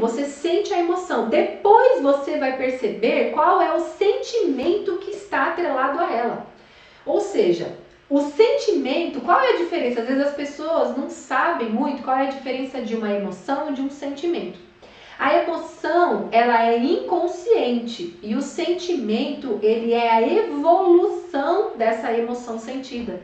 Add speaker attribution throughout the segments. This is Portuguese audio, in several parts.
Speaker 1: você sente a emoção. Depois você vai perceber qual é o sentimento que está atrelado a ela. Ou seja, o sentimento, qual é a diferença? Às vezes as pessoas não sabem muito qual é a diferença de uma emoção e de um sentimento. A emoção, ela é inconsciente e o sentimento, ele é a evolução dessa emoção sentida.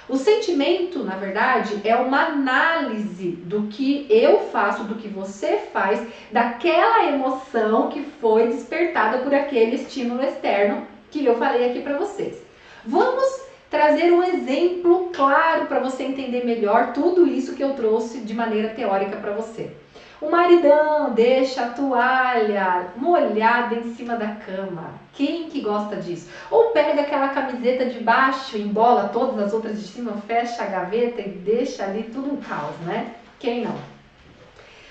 Speaker 1: O sentimento, na verdade, é uma análise do que eu faço, do que você faz, daquela emoção que foi despertada por aquele estímulo externo que eu falei aqui para vocês. Vamos trazer um exemplo claro para você entender melhor tudo isso que eu trouxe de maneira teórica para você. O maridão deixa a toalha molhada em cima da cama. Quem que gosta disso? Ou pega aquela camiseta de baixo, embola todas as outras de cima, fecha a gaveta e deixa ali tudo um caos, né? Quem não?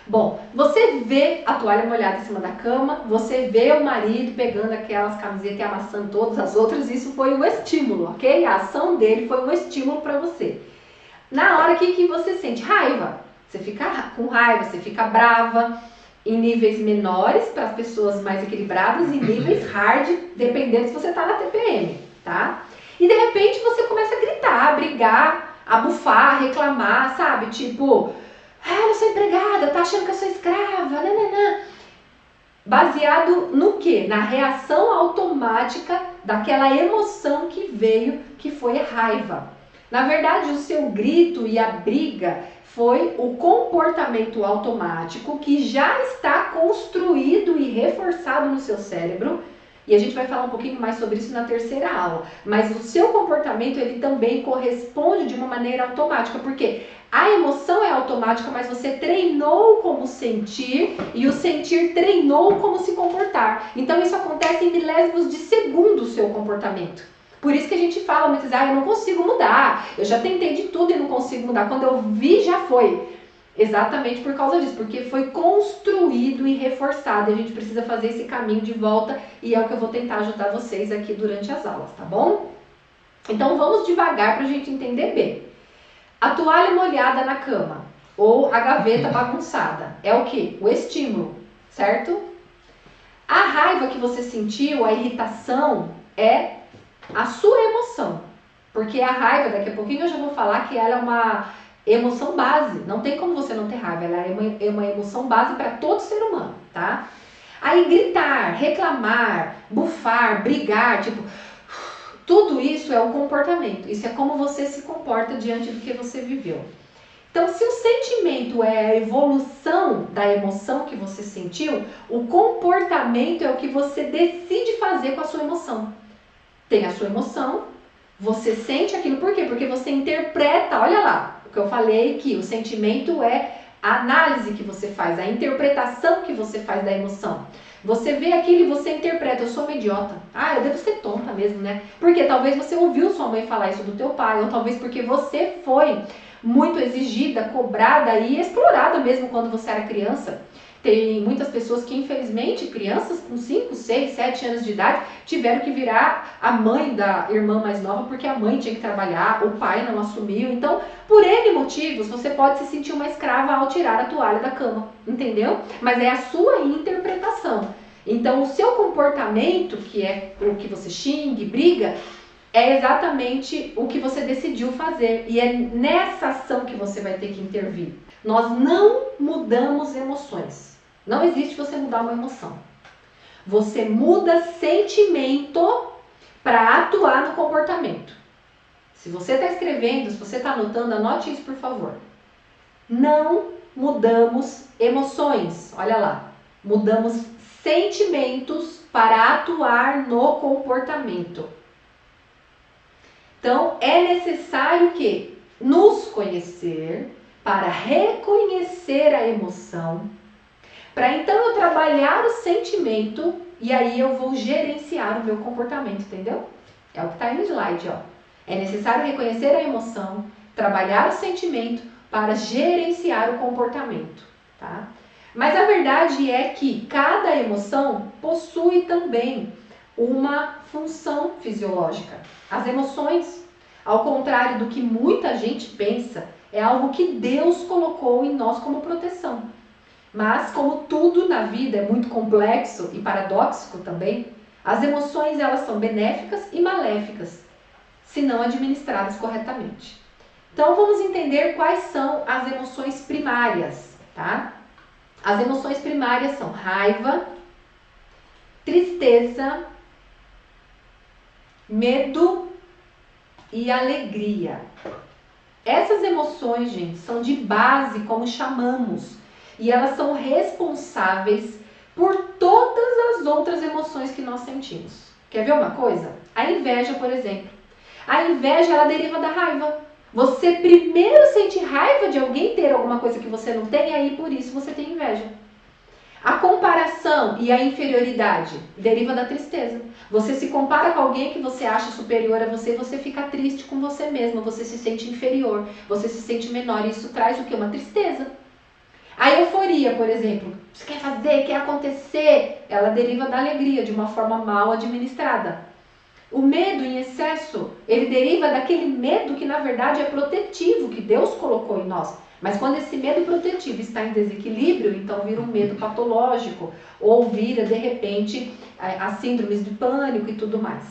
Speaker 1: Bom, você vê a toalha molhada em cima da cama, você vê o marido pegando aquelas camisetas e amassando todas as outras, isso foi um estímulo, ok? A ação dele foi um estímulo para você. Na hora que você sente raiva, você fica com raiva, você fica brava, em níveis menores para as pessoas mais equilibradas e níveis hard, dependendo se você está na TPM, tá? E de repente você começa a gritar, a brigar, a bufar, a reclamar, sabe? Tipo, eu sou empregada, tá achando que eu sou escrava, nananã. Baseado no quê? Na reação automática daquela emoção que veio, que foi a raiva. Na verdade, o seu grito e a briga foi o comportamento automático que já está construído e reforçado no seu cérebro. E a gente vai falar um pouquinho mais sobre isso na terceira aula. Mas o seu comportamento, ele também corresponde de uma maneira automática. Porque a emoção é automática, mas você treinou como sentir e o sentir treinou como se comportar. Então isso acontece em milésimos de segundo o seu comportamento. Por isso que a gente fala muitas vezes, eu não consigo mudar, eu já tentei de tudo e não consigo mudar. Quando eu vi, já foi. Exatamente por causa disso, porque foi construído e reforçado. E a gente precisa fazer esse caminho de volta e é o que eu vou tentar ajudar vocês aqui durante as aulas, tá bom? Então vamos devagar para a gente entender bem. A toalha molhada na cama ou a gaveta bagunçada é o quê? O estímulo, certo? A raiva que você sentiu, a irritação é a sua emoção, porque a raiva, daqui a pouquinho eu já vou falar que ela é uma emoção base, não tem como você não ter raiva, ela é uma emoção base para todo ser humano, tá? Aí gritar, reclamar, bufar, brigar, tipo, tudo isso é um comportamento, isso é como você se comporta diante do que você viveu. Então, se o sentimento é a evolução da emoção que você sentiu, o comportamento é o que você decide fazer com a sua emoção. Tem a sua emoção, você sente aquilo, por quê? Porque você interpreta, olha lá, o que eu falei que o sentimento é a análise que você faz, a interpretação que você faz da emoção. Você vê aquilo e você interpreta, eu sou uma idiota, eu devo ser tonta mesmo, né? Porque talvez você ouviu sua mãe falar isso do teu pai, ou talvez porque você foi muito exigida, cobrada e explorada mesmo quando você era criança. Tem muitas pessoas que, infelizmente, crianças com 5, 6, 7 anos de idade, tiveram que virar a mãe da irmã mais nova porque a mãe tinha que trabalhar, o pai não assumiu. Então, por N motivos, você pode se sentir uma escrava ao tirar a toalha da cama, entendeu? Mas é a sua interpretação. Então, o seu comportamento, que é o que você xingue, briga, é exatamente o que você decidiu fazer. E é nessa ação que você vai ter que intervir. Nós não mudamos emoções. Não existe você mudar uma emoção. Você muda sentimento para atuar no comportamento. Se você está escrevendo, se você está anotando, anote isso, por favor. Não mudamos emoções. Olha lá. Mudamos sentimentos para atuar no comportamento. Então, é necessário que nos conhecer para reconhecer a emoção, para então eu trabalhar o sentimento e aí eu vou gerenciar o meu comportamento, entendeu? É o que está aí no slide, ó. É necessário reconhecer a emoção, trabalhar o sentimento para gerenciar o comportamento, tá? Mas a verdade é que cada emoção possui também uma função fisiológica. As emoções, ao contrário do que muita gente pensa, é algo que Deus colocou em nós como proteção. Mas como tudo na vida é muito complexo e paradoxo também, as emoções elas são benéficas e maléficas, se não administradas corretamente. Então vamos entender quais são as emoções primárias, tá? As emoções primárias são raiva, tristeza, medo e alegria. Essas emoções, gente, são de base, como chamamos, e elas são responsáveis por todas as outras emoções que nós sentimos. Quer ver uma coisa? A inveja, por exemplo. A inveja, ela deriva da raiva. Você primeiro sente raiva de alguém ter alguma coisa que você não tem, e aí por isso você tem inveja. A comparação e a inferioridade deriva da tristeza. Você se compara com alguém que você acha superior a você, você fica triste com você mesmo, você se sente inferior, você se sente menor, e isso traz o quê? Uma tristeza. A euforia, por exemplo, você quer fazer, quer acontecer, ela deriva da alegria, de uma forma mal administrada. O medo em excesso, ele deriva daquele medo que na verdade é protetivo, que Deus colocou em nós. Mas quando esse medo protetivo está em desequilíbrio, então vira um medo patológico, ou vira de repente as síndromes de pânico e tudo mais.